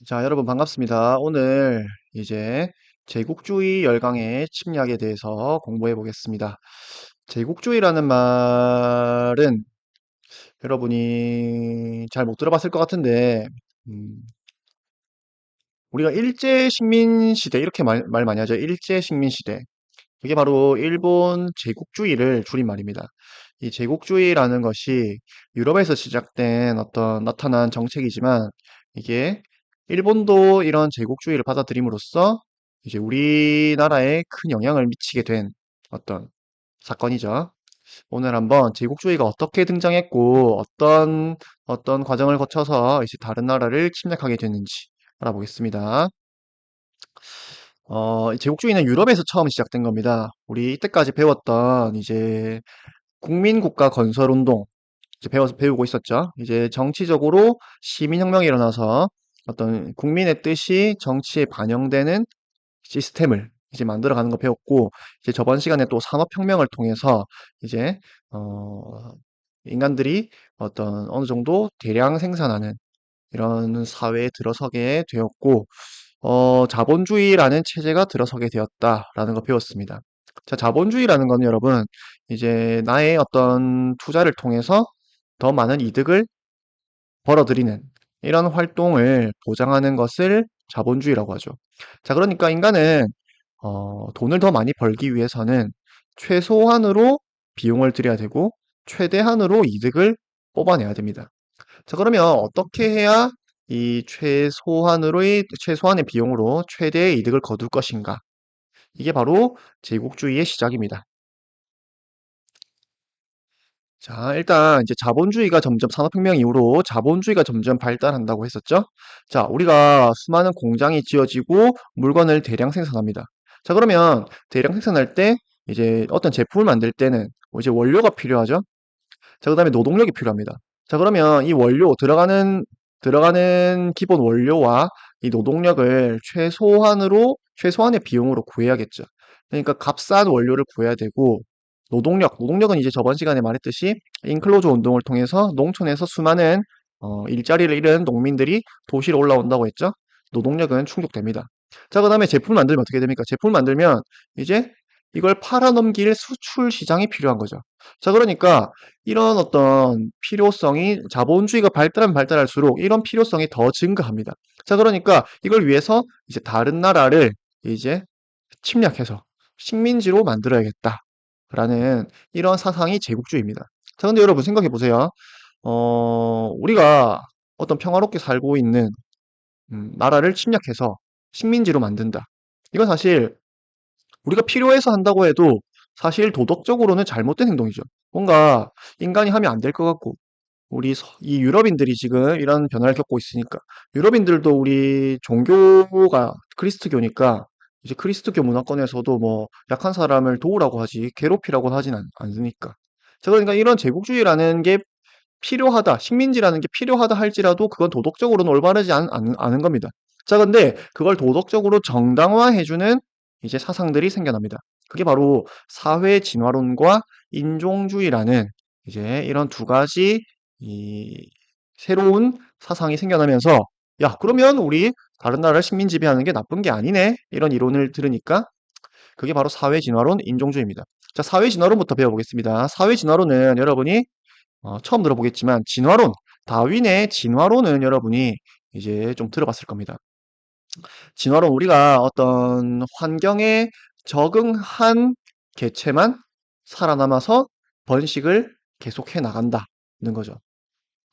자, 여러분 반갑습니다. 오늘 이제 제국주의 열강의 침략에 대해서 공부해 보겠습니다. 제국주의라는 말은 여러분이 잘 못 들어봤을 것 같은데, 음, 우리가 일제식민시대 이렇게 말 많이 하죠. 일제식민시대. 이게 바로 일본 제국주의를 줄인 말입니다. 이 제국주의라는 것이 유럽에서 시작된 어떤 나타난 정책이지만 이게 일본도 이런 제국주의를 받아들임으로써 이제 우리나라에 큰 영향을 미치게 된 어떤 사건이죠. 오늘 한번 제국주의가 어떻게 등장했고 어떤 과정을 거쳐서 이제 다른 나라를 침략하게 됐는지 알아보겠습니다. 이 제국주의는 유럽에서 처음 시작된 겁니다. 우리 이때까지 배웠던 이제 국민국가 건설운동 이제 배우고 있었죠. 이제 정치적으로 시민혁명이 일어나서 어떤 국민의 뜻이 정치에 반영되는 시스템을 이제 만들어가는 거 배웠고, 이제 저번 시간에 또 산업혁명을 통해서 이제 어, 인간들이 어떤 어느 정도 대량 생산하는 이런 사회에 들어서게 되었고, 자본주의라는 체제가 들어서게 되었다라는 거 배웠습니다. 자, 자본주의라는 건 여러분, 이제 나의 어떤 투자를 통해서 더 많은 이득을 벌어들이는 이런 활동을 보장하는 것을 자본주의라고 하죠. 자, 그러니까 인간은 돈을 더 많이 벌기 위해서는 최소한으로 비용을 들여야 되고 최대한으로 이득을 뽑아내야 됩니다. 자, 그러면 어떻게 해야 이 최소한의 비용으로 최대의 이득을 거둘 것인가? 이게 바로 제국주의의 시작입니다. 자, 일단 이제 자본주의가 점점 산업혁명 이후로 자본주의가 점점 발달한다고 했었죠? 자, 우리가 수많은 공장이 지어지고 물건을 대량 생산합니다. 자, 그러면 대량 생산할 때 이제 어떤 제품을 만들 때는 이제 원료가 필요하죠? 자, 그다음에 노동력이 필요합니다. 자, 그러면 이 원료 들어가는 기본 원료와 이 노동력을 최소한의 비용으로 구해야겠죠. 그러니까 값싼 원료를 구해야 되고 노동력은 이제 저번 시간에 말했듯이 인클로즈 운동을 통해서 농촌에서 수많은 일자리를 잃은 농민들이 도시로 올라온다고 했죠. 노동력은 충족됩니다. 자, 그다음에 제품을 만들면 어떻게 됩니까? 제품을 만들면 이제 이걸 팔아넘길 수출 시장이 필요한 거죠. 자, 그러니까 이런 어떤 필요성이 자본주의가 발달하면 발달할수록 이런 필요성이 더 증가합니다. 자, 그러니까 이걸 위해서 이제 다른 나라를 이제 침략해서 식민지로 만들어야겠다라는 이런 사상이 제국주의입니다. 자, 근데 여러분 생각해 보세요. 우리가 어떤 평화롭게 살고 있는 나라를 침략해서 식민지로 만든다. 이건 사실 우리가 필요해서 한다고 해도 사실 도덕적으로는 잘못된 행동이죠. 뭔가 인간이 하면 안 될 것 같고 이 유럽인들이 지금 이런 변화를 겪고 있으니까 유럽인들도 우리 종교가 그리스도교니까 이제 그리스도교 문화권에서도 뭐 약한 사람을 도우라고 하지 괴롭히라고 하진 않으니까. 자, 그러니까 이런 제국주의라는 게 필요하다, 식민지라는 게 필요하다 할지라도 그건 도덕적으로는 올바르지 않은 겁니다. 자, 근데 그걸 도덕적으로 정당화해주는 이제 사상들이 생겨납니다. 그게 바로 사회 진화론과 인종주의라는 이제 이런 두 가지 이 새로운 사상이 생겨나면서 야, 그러면 우리 다른 나라를 식민 지배하는 게 나쁜 게 아니네. 이런 이론을 들으니까 그게 바로 사회 진화론, 인종주의입니다. 자, 사회 진화론부터 배워보겠습니다. 사회 진화론은 여러분이 처음 들어보겠지만 다윈의 진화론은 여러분이 이제 좀 들어봤을 겁니다. 진화론 우리가 어떤 환경에 적응한 개체만 살아남아서 번식을 계속해 나간다는 거죠.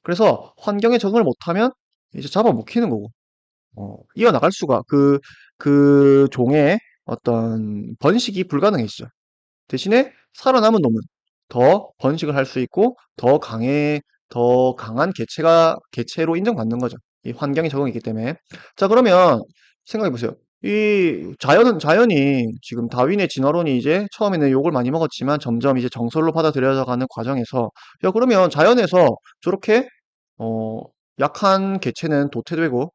그래서 환경에 적응을 못하면 이제 잡아먹히는 거고, 이어나갈 수가, 그 종의 어떤 번식이 불가능해지죠. 대신에 살아남은 놈은 더 번식을 할 수 있고, 더 강한 개체로 인정받는 거죠. 이 환경에 적응했기 때문에. 자, 그러면 생각해 보세요. 이 자연이 지금 다윈의 진화론이 이제 처음에는 욕을 많이 먹었지만 점점 이제 정설로 받아들여져 가는 과정에서 야, 그러면 자연에서 저렇게 어, 약한 개체는 도태되고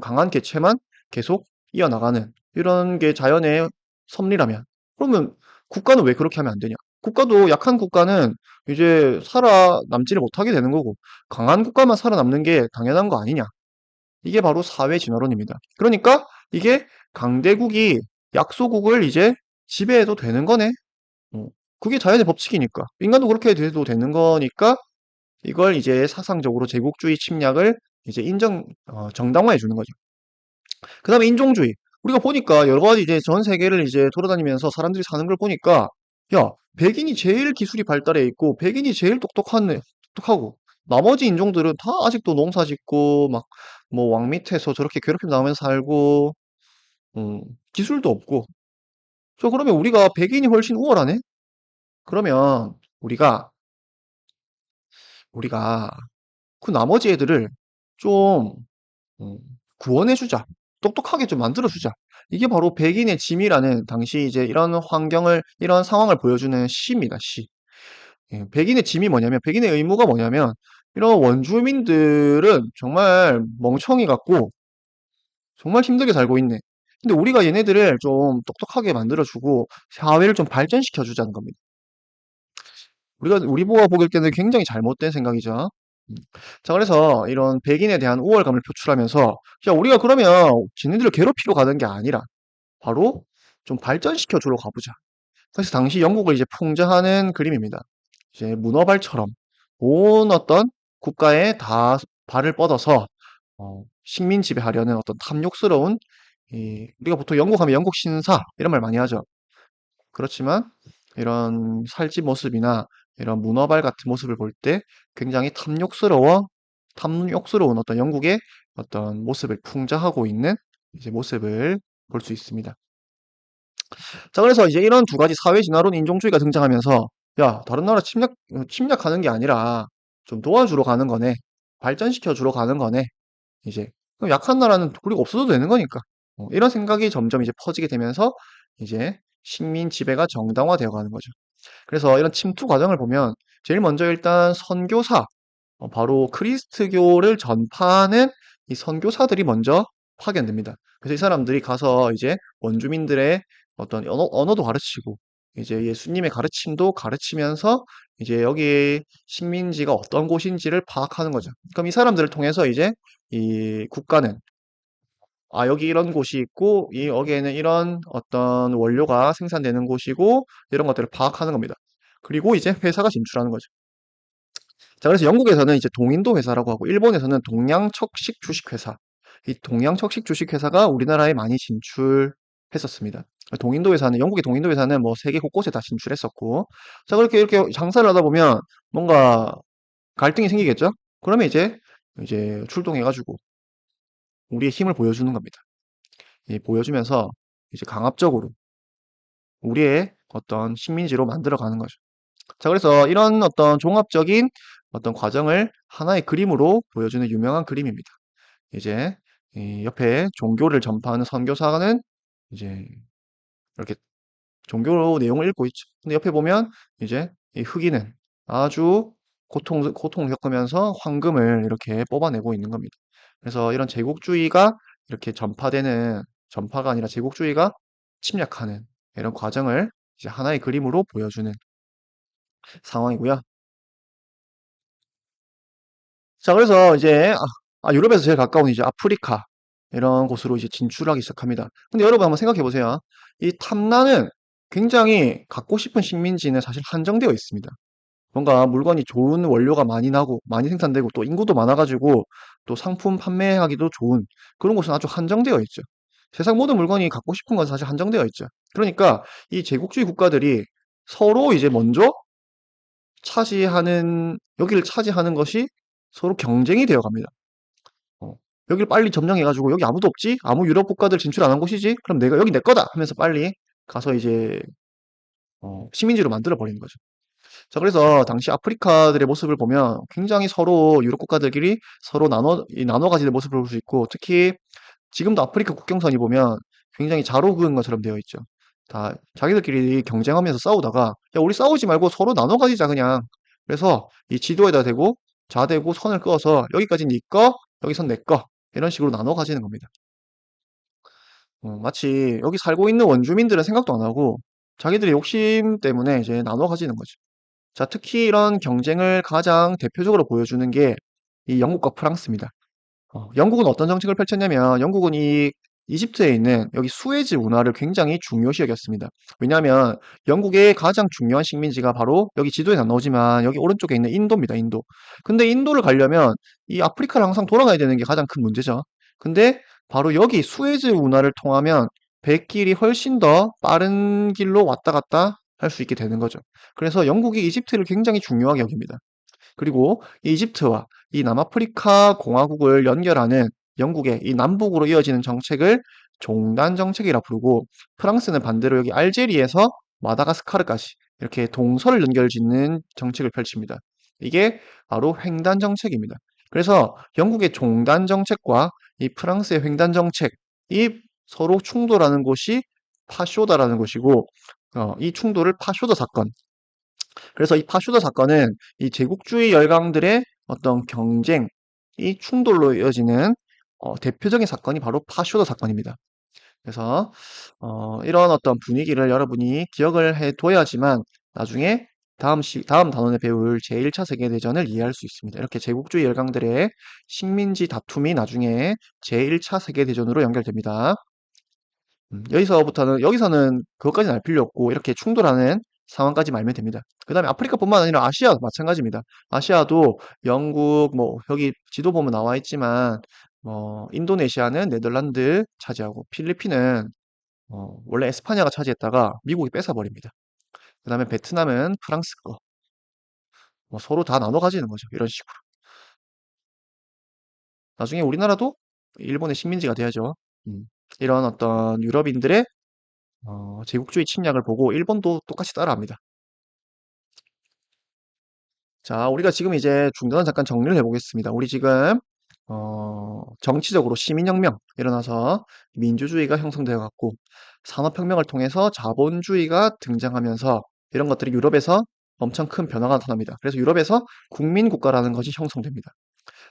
강한 개체만 계속 이어나가는 이런 게 자연의 섭리라면 그러면 국가는 왜 그렇게 하면 안 되냐? 국가도 약한 국가는 이제 살아남지를 못하게 되는 거고 강한 국가만 살아남는 게 당연한 거 아니냐? 이게 바로 사회 진화론입니다. 그러니까 이게 강대국이 약소국을 이제 지배해도 되는 거네. 어, 그게 자연의 법칙이니까. 인간도 그렇게 돼도 되는 거니까 이걸 이제 사상적으로 제국주의 침략을 이제 정당화해 주는 거죠. 그 다음에 인종주의. 우리가 보니까 여러 가지 이제 전 세계를 이제 돌아다니면서 사람들이 사는 걸 보니까, 야, 백인이 제일 기술이 발달해 있고, 백인이 제일 똑똑하고, 나머지 인종들은 다 아직도 농사 짓고, 막, 뭐, 왕 밑에서 저렇게 괴롭힘 당하면서 살고, 음, 기술도 없고. 그러면 우리가 백인이 훨씬 우월하네? 그러면 우리가 그 나머지 애들을 좀 음, 구원해주자. 똑똑하게 좀 만들어주자. 이게 바로 백인의 짐이라는 당시 이제 이런 상황을 보여주는 시입니다, 시. 예, 백인의 짐이 뭐냐면, 백인의 의무가 뭐냐면, 이런 원주민들은 정말 멍청이 같고, 정말 힘들게 살고 있네. 근데 우리가 얘네들을 좀 똑똑하게 만들어주고, 사회를 좀 발전시켜주자는 겁니다. 우리 보길 때는 굉장히 잘못된 생각이죠. 음. 자, 그래서 이런 백인에 대한 우월감을 표출하면서, 자, 우리가 그러면 지네들을 괴롭히러 가는 게 아니라, 바로 좀 발전시켜 주러 가보자. 그래서 당시 영국을 이제 풍자하는 그림입니다. 이제 문어발처럼 온 어떤 국가에 다 발을 뻗어서 식민 지배하려는 어떤 탐욕스러운 우리가 보통 영국 하면 영국 신사 이런 말 많이 하죠. 그렇지만 이런 살집 모습이나 이런 문어발 같은 모습을 볼 때 굉장히 탐욕스러운 어떤 영국의 어떤 모습을 풍자하고 있는 이제 모습을 볼 수 있습니다. 자, 그래서 이제 이런 두 가지 사회 진화론 인종주의가 등장하면서, 야, 다른 나라 침략하는 게 아니라 좀 도와주러 가는 거네. 발전시켜 주러 가는 거네. 이제. 그럼 약한 나라는 우리가 없어도 되는 거니까. 이런 생각이 점점 이제 퍼지게 되면서 이제 식민 지배가 정당화되어 가는 거죠. 그래서 이런 침투 과정을 보면 제일 먼저 일단 선교사, 바로 크리스트교를 전파하는 이 선교사들이 먼저 파견됩니다. 그래서 이 사람들이 가서 이제 원주민들의 어떤 언어도 가르치고 이제 예수님의 가르침도 가르치면서 이제 여기 식민지가 어떤 곳인지를 파악하는 거죠. 그럼 이 사람들을 통해서 이제 이 국가는 여기 이런 곳이 있고 여기에는 이런 어떤 원료가 생산되는 곳이고 이런 것들을 파악하는 겁니다. 그리고 이제 회사가 진출하는 거죠. 자, 그래서 영국에서는 이제 동인도 회사라고 하고, 일본에서는 동양척식 주식회사. 이 동양척식 주식회사가 우리나라에 많이 진출했었습니다. 영국의 동인도 회사는 뭐 세계 곳곳에 다 진출했었고, 자, 그렇게 이렇게 장사를 하다 보면 뭔가 갈등이 생기겠죠? 그러면 이제 출동해가지고 우리의 힘을 보여주는 겁니다. 보여주면서 이제 강압적으로 우리의 어떤 식민지로 만들어가는 거죠. 자, 그래서 이런 어떤 종합적인 어떤 과정을 하나의 그림으로 보여주는 유명한 그림입니다. 이제 이 옆에 종교를 전파하는 선교사는 이제 이렇게 종교 내용을 읽고 있죠. 근데 옆에 보면 이제 이 흑인은 아주 고통을 겪으면서 황금을 이렇게 뽑아내고 있는 겁니다. 그래서 이런 제국주의가 이렇게 전파가 아니라 제국주의가 침략하는 이런 과정을 이제 하나의 그림으로 보여주는 상황이고요. 자, 그래서 이제 유럽에서 제일 가까운 이제 아프리카 이런 곳으로 이제 진출하기 시작합니다. 근데 여러분 한번 생각해 보세요. 이 탐나는 굉장히 갖고 싶은 식민지는 사실 한정되어 있습니다. 뭔가 물건이 좋은 원료가 많이 나고 많이 생산되고 또 인구도 많아가지고 또 상품 판매하기도 좋은 그런 곳은 아주 한정되어 있죠. 세상 모든 물건이 갖고 싶은 건 사실 한정되어 있죠. 그러니까 이 제국주의 국가들이 서로 이제 먼저 여기를 차지하는 것이 서로 경쟁이 되어 갑니다. 어, 여기를 빨리 점령해가지고 여기 아무도 없지? 아무 유럽 국가들 진출 안 한 곳이지? 그럼 여기 내 거다! 하면서 빨리 가서 이제 식민지로 만들어 버리는 거죠. 자, 그래서 당시 아프리카들의 모습을 보면 굉장히 서로 유럽 국가들끼리 서로 나눠 가지는 모습을 볼 수 있고, 특히 지금도 아프리카 국경선이 보면 굉장히 자로 그은 것처럼 되어 있죠. 다 자기들끼리 경쟁하면서 싸우다가 야, 우리 싸우지 말고 서로 나눠 가지자 그냥. 그래서 이 지도에다 대고 좌대고 선을 그어서 여기까지 네 거, 여기선 내 거. 이런 식으로 나눠 가지는 겁니다. 마치 여기 살고 있는 원주민들은 생각도 안 하고 자기들의 욕심 때문에 이제 나눠 가지는 거죠. 자, 특히 이런 경쟁을 가장 대표적으로 보여주는 게 이 영국과 프랑스입니다. 영국은 어떤 정책을 펼쳤냐면 영국은 이 이집트에 있는 여기 수에즈 운하를 굉장히 중요시 여겼습니다. 왜냐하면 영국의 가장 중요한 식민지가 바로 여기 지도에 안 나오지만 여기 오른쪽에 있는 인도입니다. 인도. 근데 인도를 가려면 이 아프리카를 항상 돌아가야 되는 게 가장 큰 문제죠. 근데 바로 여기 수에즈 운하를 통하면 배길이 훨씬 더 빠른 길로 왔다 갔다 할 수 있게 되는 거죠. 그래서 영국이 이집트를 굉장히 중요하게 여깁니다. 그리고 이 이집트와 이 남아프리카 공화국을 연결하는 영국의 이 남북으로 이어지는 정책을 종단 정책이라 부르고 프랑스는 반대로 여기 알제리에서 마다가스카르까지 이렇게 동서를 연결짓는 정책을 펼칩니다. 이게 바로 횡단 정책입니다. 그래서 영국의 종단 정책과 이 프랑스의 횡단 정책이 서로 충돌하는 곳이 파쇼다라는 곳이고 이 충돌을 파쇼다 사건, 그래서 이 파슈더 사건은 이 제국주의 열강들의 어떤 경쟁, 이 충돌로 이어지는 대표적인 사건이 바로 파슈더 사건입니다. 그래서 이런 어떤 분위기를 여러분이 기억을 해둬야지만 나중에 다음 단원에 배울 제1차 세계대전을 이해할 수 있습니다. 이렇게 제국주의 열강들의 식민지 다툼이 나중에 제1차 세계대전으로 연결됩니다. 여기서는 그것까지는 알 필요 없고, 이렇게 충돌하는 상황까지 말면 됩니다. 그 다음에 아프리카뿐만 아니라 아시아도 마찬가지입니다. 아시아도 영국, 뭐, 여기 지도 보면 나와 있지만, 인도네시아는 네덜란드 차지하고, 필리핀은, 원래 에스파냐가 차지했다가 미국이 뺏어버립니다. 그 다음에 베트남은 프랑스 거, 서로 다 나눠 가지는 거죠. 이런 식으로. 나중에 우리나라도 일본의 식민지가 돼야죠. 음, 이런 어떤 유럽인들의 제국주의 침략을 보고 일본도 똑같이 따라합니다. 자, 우리가 지금 이제 중단을 잠깐 정리를 해보겠습니다. 우리 지금 정치적으로 시민혁명 일어나서 민주주의가 형성되어 갔고 산업혁명을 통해서 자본주의가 등장하면서 이런 것들이 유럽에서 엄청 큰 변화가 나타납니다. 그래서 유럽에서 국민국가라는 것이 형성됩니다.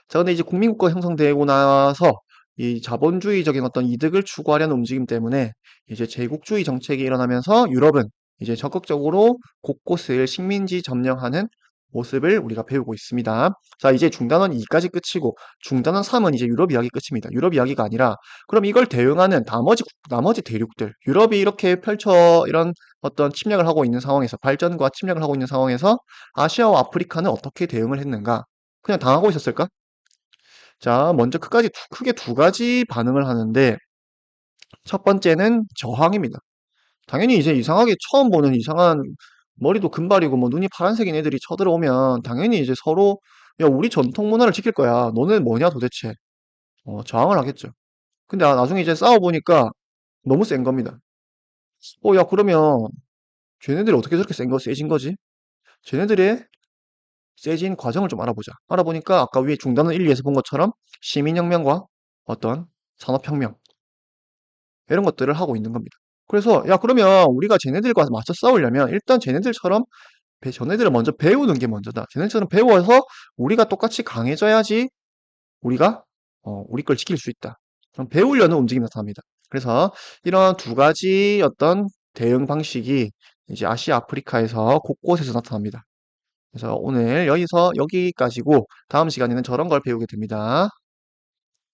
자, 근데 이제 국민국가 형성되고 나서 이 자본주의적인 어떤 이득을 추구하려는 움직임 때문에 이제 제국주의 정책이 일어나면서 유럽은 이제 적극적으로 곳곳을 식민지 점령하는 모습을 우리가 배우고 있습니다. 자, 이제 중단원 2까지 끝이고 중단원 3은 이제 유럽 이야기 끝입니다. 유럽 이야기가 아니라 그럼 이걸 대응하는 나머지 대륙들, 유럽이 이렇게 이런 어떤 침략을 하고 있는 상황에서 발전과 침략을 하고 있는 상황에서 아시아와 아프리카는 어떻게 대응을 했는가? 그냥 당하고 있었을까? 자, 먼저 크게 두 가지 반응을 하는데, 첫 번째는 저항입니다. 당연히 이제 이상하게 처음 보는 이상한 머리도 금발이고 뭐 눈이 파란색인 애들이 쳐들어오면 당연히 이제 서로 야, 우리 전통 문화를 지킬 거야. 너는 뭐냐 도대체. 저항을 하겠죠. 근데 나중에 이제 싸워보니까 너무 센 겁니다. 야, 그러면 쟤네들이 어떻게 저렇게 세진 거지? 쟤네들의 세진 과정을 좀 알아보자. 알아보니까 아까 위에 중단은 1, 2에서 본 것처럼 시민혁명과 어떤 산업혁명, 이런 것들을 하고 있는 겁니다. 그래서 야 그러면 우리가 쟤네들과 맞서 싸우려면 일단 쟤네들을 먼저 배우는 게 먼저다. 쟤네들처럼 배워서 우리가 똑같이 강해져야지 우리가 우리 걸 지킬 수 있다. 그럼 배우려는 움직임이 나타납니다. 그래서 이런 두 가지 어떤 대응 방식이 이제 아시아, 아프리카에서 곳곳에서 나타납니다. 그래서 오늘 여기까지고 다음 시간에는 저런 걸 배우게 됩니다.